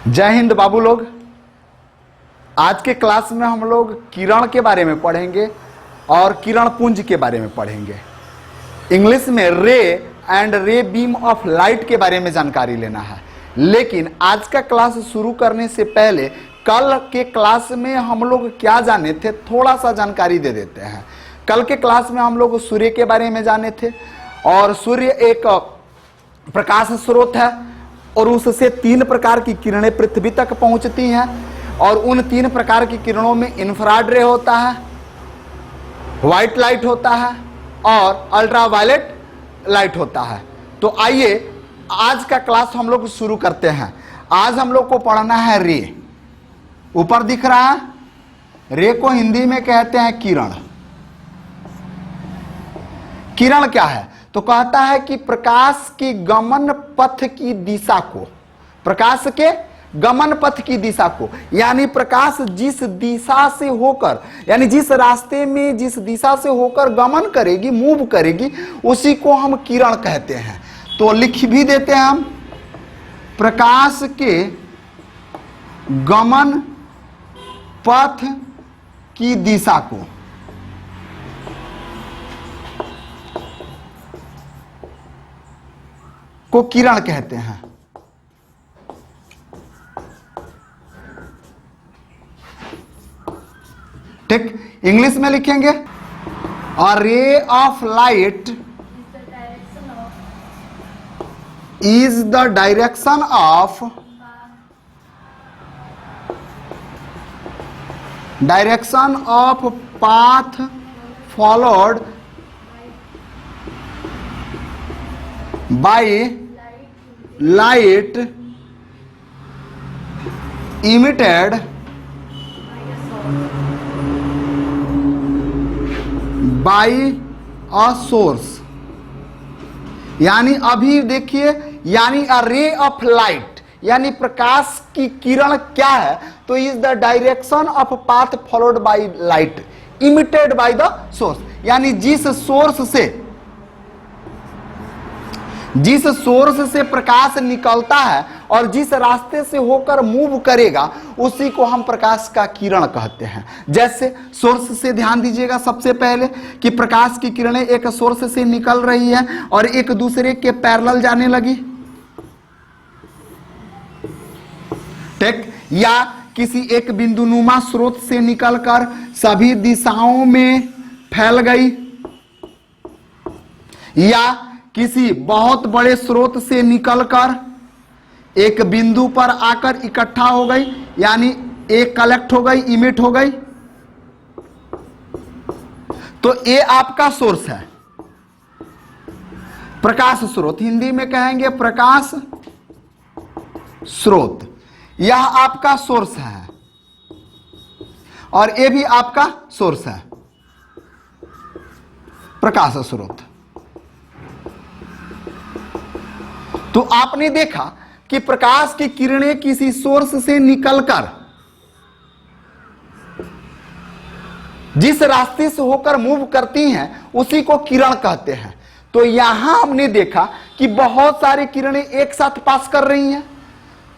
जय हिंद बाबू लोग। आज के क्लास में हम लोग किरण के बारे में पढ़ेंगे और किरण पुंज के बारे में पढ़ेंगे। इंग्लिश में रे एंड रे बीम ऑफ लाइट के बारे में जानकारी लेना है। लेकिन आज का क्लास शुरू करने से पहले कल के क्लास में हम लोग क्या जाने थे, थोड़ा सा जानकारी दे देते हैं। कल के क्लास में हम लोग सूर्य के बारे में जाने थे और सूर्य एक प्रकाश स्रोत है और उससे 3 प्रकार की किरणें पृथ्वी तक पहुंचती हैं और उन 3 प्रकार की किरणों में इंफ्रारेड रे होता है, व्हाइट लाइट होता है और अल्ट्रावायलेट लाइट होता है। तो आइए आज का क्लास हम लोग शुरू करते हैं। आज हम लोग को पढ़ना है रे। ऊपर दिख रहा है, रे को हिंदी में कहते हैं किरण। किरण क्या है? तो कहता है कि प्रकाश की गमन पथ की दिशा को, प्रकाश के गमन पथ की दिशा को, यानी प्रकाश जिस दिशा से होकर, यानी जिस रास्ते में जिस दिशा से होकर गमन करेगी, मूव करेगी, उसी को हम किरण कहते हैं। तो लिख भी देते हैं हम, प्रकाश के गमन पथ की दिशा को किरण कहते हैं। ठीक, इंग्लिश में लिखेंगे, a ray of light is the direction of path followed by light emitted by a source। यानी अभी देखिए, यानी अ रे ऑफ लाइट, यानी प्रकाश की किरण क्या है? तो is the direction of path followed by light emitted by the source, यानी जिस सोर्स से प्रकाश निकलता है और जिस रास्ते से होकर मूव करेगा, उसी को हम प्रकाश का किरण कहते हैं। जैसे सोर्स से ध्यान दीजिएगा सबसे पहले कि प्रकाश की किरणें एक सोर्स से निकल रही है और एक दूसरे के पैरेलल जाने लगी, ठीक, या किसी एक बिंदुनुमा स्रोत से निकलकर सभी दिशाओं में फैल गई, या किसी बहुत बड़े स्रोत से निकलकर एक बिंदु पर आकर इकट्ठा हो गई, यानी एक कलेक्ट हो गई, इमिट हो गई। तो ये आपका सोर्स है, प्रकाश स्रोत, हिंदी में कहेंगे प्रकाश स्रोत। यह आपका सोर्स है और ये भी आपका सोर्स है, प्रकाश स्रोत। तो आपने देखा कि प्रकाश की किरणें किसी सोर्स से निकलकर जिस रास्ते से होकर मूव करती हैं, उसी को किरण कहते हैं। तो यहां हमने देखा कि बहुत सारी किरणें एक साथ पास कर रही हैं।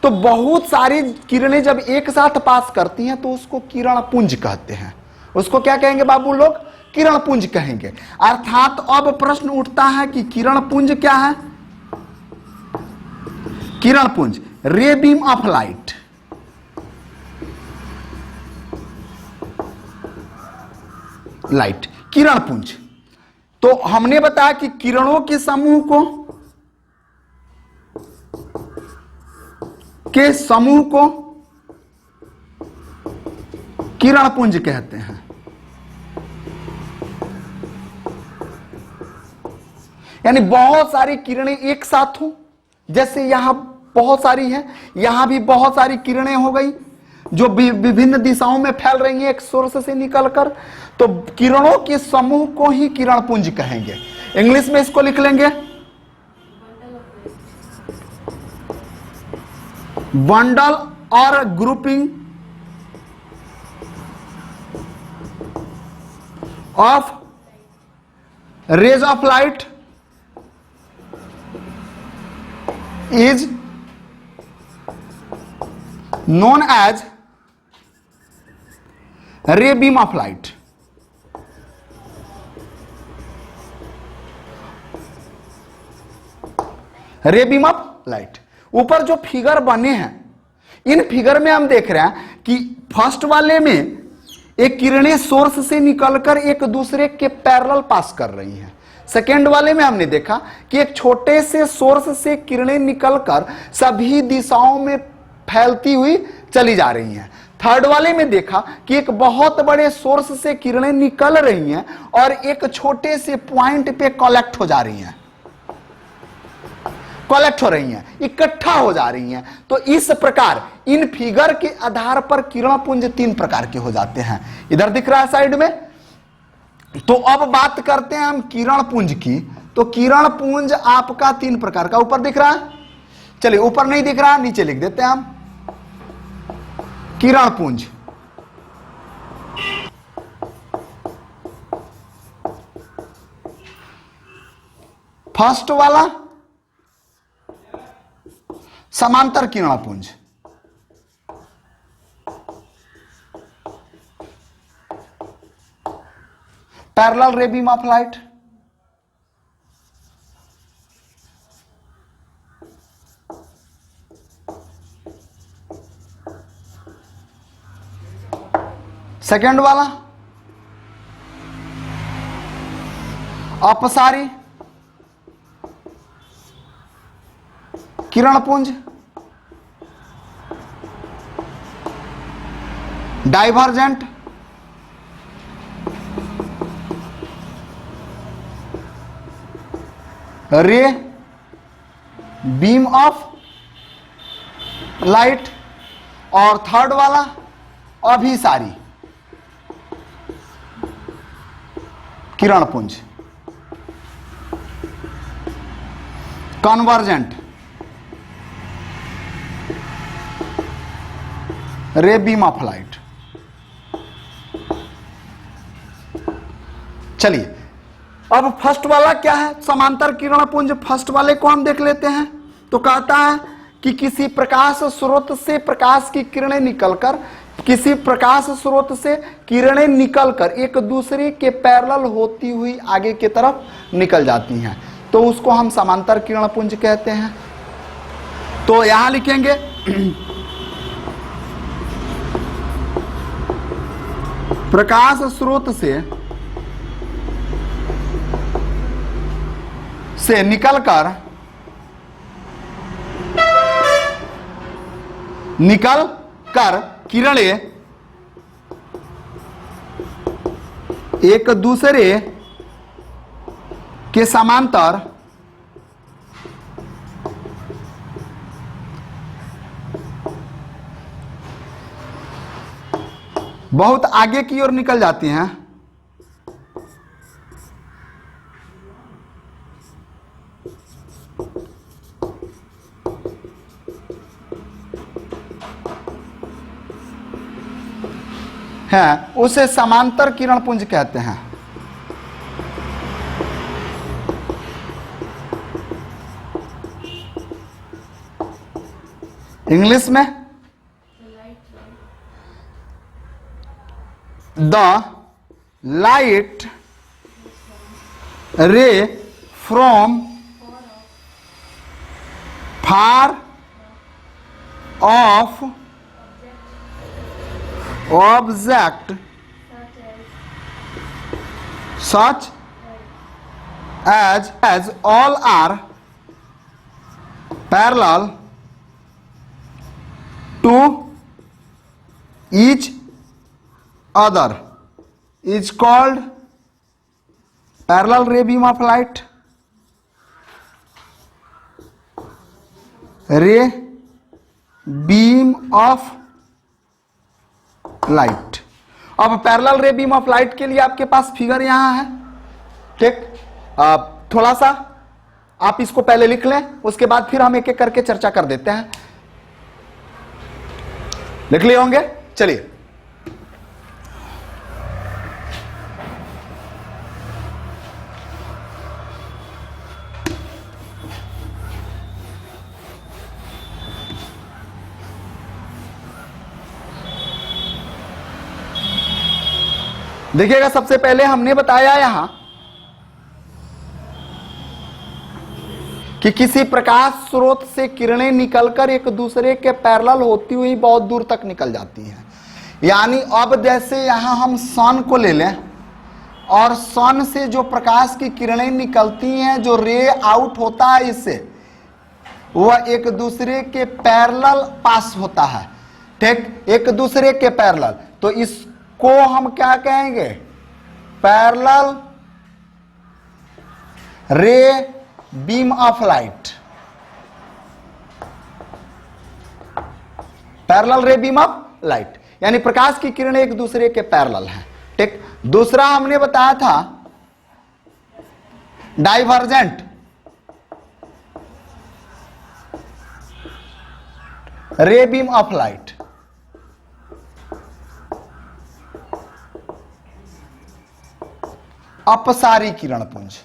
तो बहुत सारी किरणें जब एक साथ पास करती हैं तो उसको किरण पुंज कहते हैं। उसको क्या कहेंगे बाबू लोग? किरण पुंज कहेंगे। अर्थात अब प्रश्न उठता है कि किरण पुंज क्या है? किरण पुंज, रे बीम ऑफ लाइट, किरण पुंज। तो हमने बताया कि किरणों के समूह को किरण पुंज कहते हैं। यानी बहुत सारी किरणें एक साथ हो, जैसे यहां बहुत सारी हैं, यहां भी बहुत सारी किरणें हो गई जो विभिन्न दिशाओं में फैल रही हैं एक सोर्स से निकलकर। तो किरणों के समूह को ही किरण पुंज कहेंगे। इंग्लिश में इसको लिख लेंगे, बंडल और grouping of rays of light is known as ray beam of light. Ray beam of light. ऊपर जो फिगर बने हैं, इन फिगर में हम देख रहे हैं कि फर्स्ट वाले में एक किरणें सोर्स से निकलकर एक दूसरे के पैरेलल पास कर रही हैं। सेकेंड वाले में हमने देखा कि एक छोटे से सोर्स से किरणें निकलकर सभी दिशाओं में फैलती हुई चली जा रही हैं। थर्ड वाले में देखा कि एक बहुत बड़े सोर्स से किरणें निकल रही हैं और एक छोटे से पॉइंट पे कलेक्ट हो जा रही हैं, कलेक्ट हो रही हैं, इकट्ठा हो जा रही हैं। तो इस प्रकार इन फिगर के आधार पर किरण पुंज 3 प्रकार के हो जाते हैं। इधर दिख रहा है साइड में। तो अब बात करते हैं हम किरण पुंज की। तो किरण पुंज आपका 3 प्रकार का ऊपर दिख रहा है। चलिए, ऊपर नहीं दिख रहा, नीचे लिख देते हैं हम किरण पुंज। फर्स्ट वाला समांतर किरण पुंज, parallel ray beam of light. Second वाला अपसारी किरण पुंज, डाइवर्जेंट रे बीम ऑफ लाइट, और थर्ड वाला अभिसारी किरण पुंज, कन्वर्जेंट रे बीम ऑफ लाइट। चलिए, अब फर्स्ट वाला क्या है? समांतर किरण पुंज। फर्स्ट वाले को हम देख लेते हैं। तो कहता है कि किसी प्रकाश स्रोत से प्रकाश की किरणें निकलकर, किसी प्रकाश स्रोत से किरणें निकलकर एक दूसरे के पैरेलल होती हुई आगे की तरफ निकल जाती हैं, तो उसको हम समांतर किरण पुंज कहते हैं। तो यहां लिखेंगे प्रकाश स्रोत से निकल कर किरणें एक दूसरे के समांतर बहुत आगे की ओर निकल जाती हैं। उसे समांतर किरण पुंज कहते हैं। इंग्लिश में द लाइट रे from far of object such as all are parallel to each other is called parallel ray beam of light, ray beam of light. अब parallel ray beam of light के लिए आपके पास figure यहां है, ठीक। थोड़ा सा आप इसको पहले लिख लें, उसके बाद फिर हम एक एक करके चर्चा कर देते हैं। लिख लिए होंगे? चलिए, देखिएगा, सबसे पहले हमने बताया यहां कि किसी प्रकाश स्रोत से किरणें निकलकर एक दूसरे के पैरेलल होती हुई बहुत दूर तक निकल जाती हैं। यानी अब जैसे यहां हम सन को ले लें और सन से जो प्रकाश की किरणें निकलती हैं, जो रे आउट होता है इससे, वह एक दूसरे के पैरेलल पास होता है। ठीक, एक दूसरे के पैरेलल, तो इसको हम क्या कहेंगे? Parallel ray beam of light. Parallel ray beam of light यानी प्रकाश की किरणें एक दूसरे के पैरेलल हैं। ठीक, दूसरा हमने बताया था डाइवर्जेंट रे बीम ऑफ लाइट। अपसारी किरण पुंज।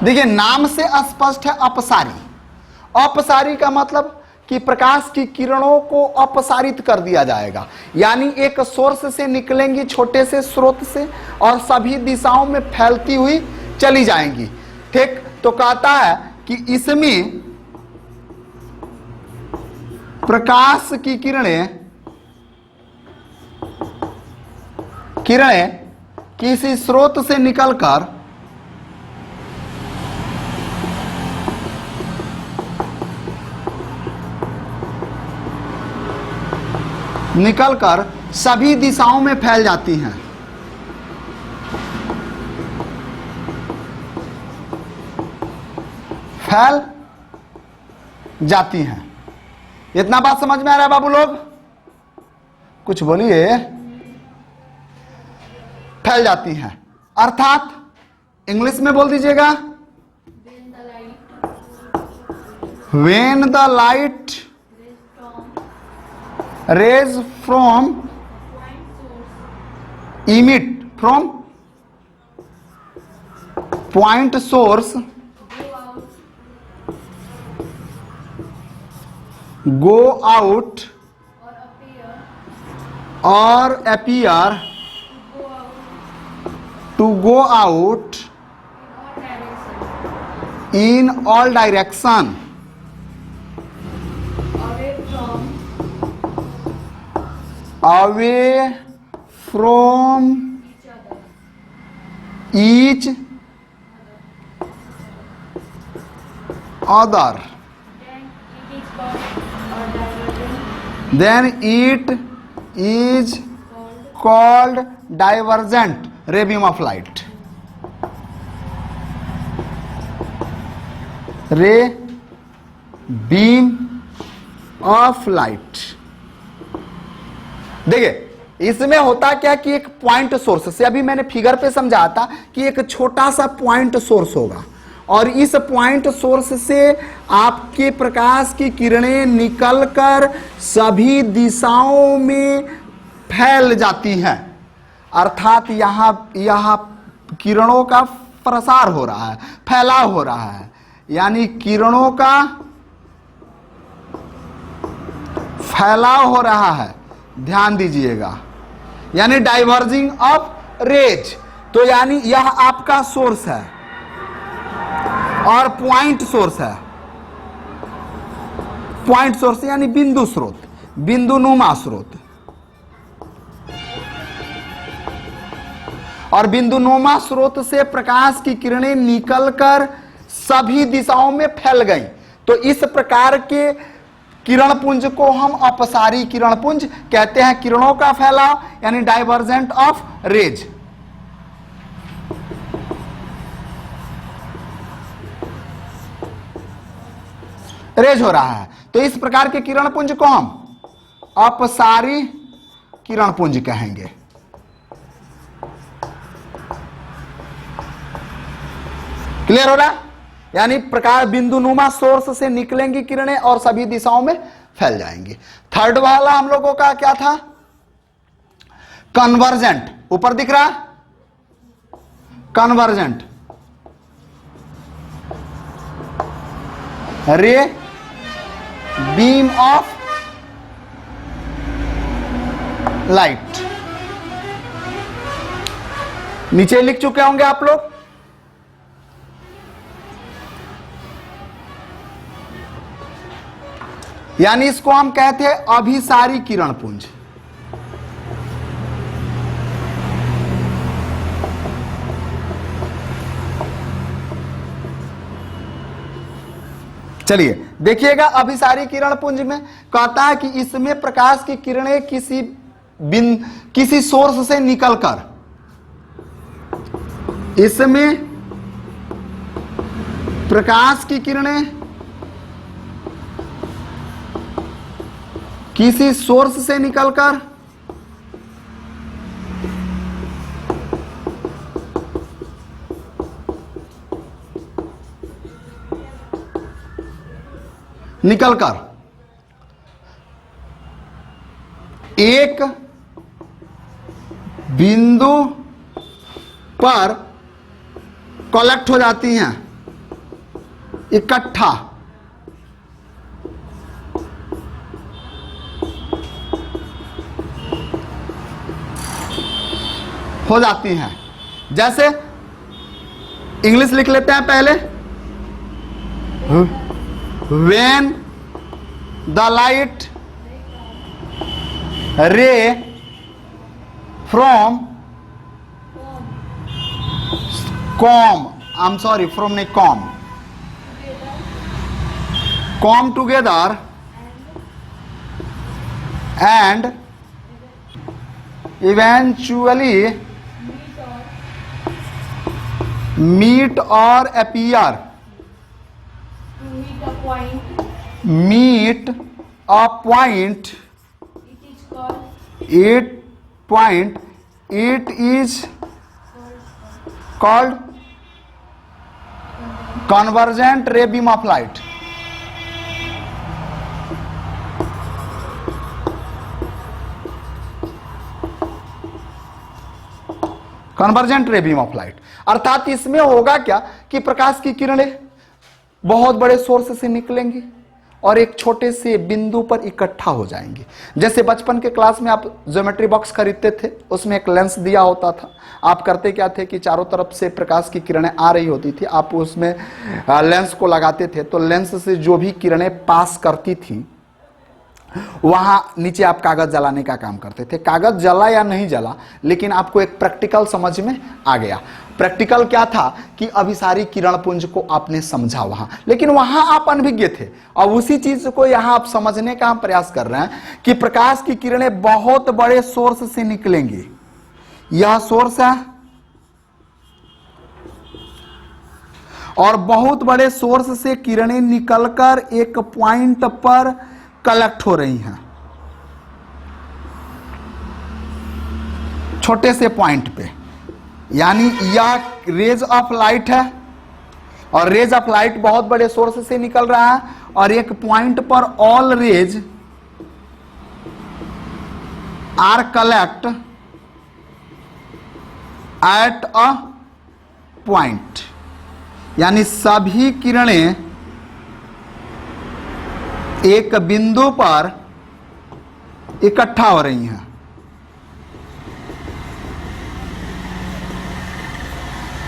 देखिए, नाम से स्पष्ट है अपसारी। अपसारी का मतलब कि प्रकाश की किरणों को अपसारित कर दिया जाएगा, यानी एक सोर्स से निकलेंगी, छोटे से स्रोत से, और सभी दिशाओं में फैलती हुई चली जाएंगी। ठीक, तो कहता है कि इसमें प्रकाश की किरणें किसी स्रोत से निकलकर सभी दिशाओं में फैल जाती हैं। फैल जाती हैं। इतना बात समझ में आ रहा है बाबू लोग? कुछ बोलिए। फैल जाती हैं अर्थात इंग्लिश में बोल दीजिएगा, when the light rays from emit from point source go out or appear to go out in all direction away from each other, then it is called divergent ray beam of light. ray beam of light। देखिए, इसमें होता क्या कि एक point source से, अभी मैंने figure पे समझाया था कि एक छोटा सा पॉइंट सोर्स होगा और इस पॉइंट सोर्स से आपके प्रकाश की किरणें निकलकर सभी दिशाओं में फैल जाती हैं। अर्थात यहां किरणों का प्रसार हो रहा है, फैलाव हो रहा है, यानी किरणों का फैलाव हो रहा है। ध्यान दीजिएगा, यानी डाइवर्जिंग ऑफ रेज। तो यानी यह आपका सोर्स है और पॉइंट सोर्स है। पॉइंट सोर्स यानी बिंदु स्रोत, बिंदुनुमा स्रोत। और बिंदुनुमा स्रोत से प्रकाश की किरणें निकलकर सभी दिशाओं में फैल गई। तो इस प्रकार के किरण पुंज को हम अपसारी किरण पुंज कहते हैं। किरणों का फैलाव यानी डाइवर्जेंट ऑफ रेज। रेज हो रहा है, तो इस प्रकार के किरण पुंज को हम अपसारी किरण पुंज कहेंगे। क्लियर हो रहा है? यानी प्रकाश बिंदुनुमा सोर्स से निकलेंगी किरणें और सभी दिशाओं में फैल जाएंगी। थर्ड वाला हम लोगों का क्या था? कन्वर्जेंट। ऊपर दिख रहा, कन्वर्जेंट रे बीम ऑफ लाइट। नीचे लिख चुके होंगे आप लोग। यानी इसको हम कहते हैं अभिसारी किरण पुंज। चलिए देखिएगा, अभिसारी किरण पुंज में कहता है कि इसमें प्रकाश की किरणें किसी सोर्स से निकलकर, इसमें प्रकाश की किरणें किसी सोर्स से निकलकर एक बिंदु पर कलेक्ट हो जाती हैं, इकट्ठा हो जाती हैं। जैसे इंग्लिश लिख लेते हैं पहले, when the light ray from come together and eventually meet or appear, meet a point, it is called convergent ray beam of light। Convergent रे बीम ऑफ लाइट, अर्थात इसमें होगा क्या कि प्रकाश की किरणें बहुत बड़े सोर्स से निकलेंगी और एक छोटे से बिंदु पर इकट्ठा हो जाएंगी। जैसे बचपन के क्लास में आप ज्योमेट्री बॉक्स खरीदते थे, उसमें एक लेंस दिया होता था। आप करते क्या थे कि चारों तरफ से प्रकाश की किरणें आ रही होती थी, आप उसमें लेंस को लगाते थे, तो लेंस से जो भी किरणें पास करती थी वहां नीचे आप कागज जलाने का काम करते थे। कागज जला या नहीं जला, लेकिन आपको एक प्रैक्टिकल समझ में आ गया। प्रैक्टिकल क्या था कि अभिसारी किरण पुंज को आपने समझा वहां, लेकिन वहां आप अनभिज्ञ थे। अब उसी चीज को यहां आप समझने का हम प्रयास कर रहे हैं कि प्रकाश की किरणें बहुत बड़े सोर्स से निकलेंगी। यह सोर्स है और बहुत बड़े सोर्स से किरणें निकलकर एक पॉइंट पर कलेक्ट हो रही हैं, छोटे से पॉइंट पे। यानी यह रेज ऑफ लाइट है और रेज ऑफ लाइट बहुत बड़े सोर्स से निकल रहा है और एक पॉइंट पर all rays are collect at a point. यानी सभी किरणें एक बिंदु पर इकट्ठा हो रही हैं।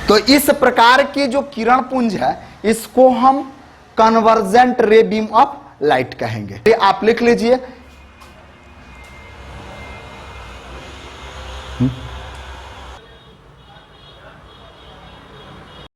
तो इस प्रकार की जो किरण पुंज है, इसको हम कन्वर्जेंट रे बीम ऑफ लाइट कहेंगे। आप लिख लीजिए,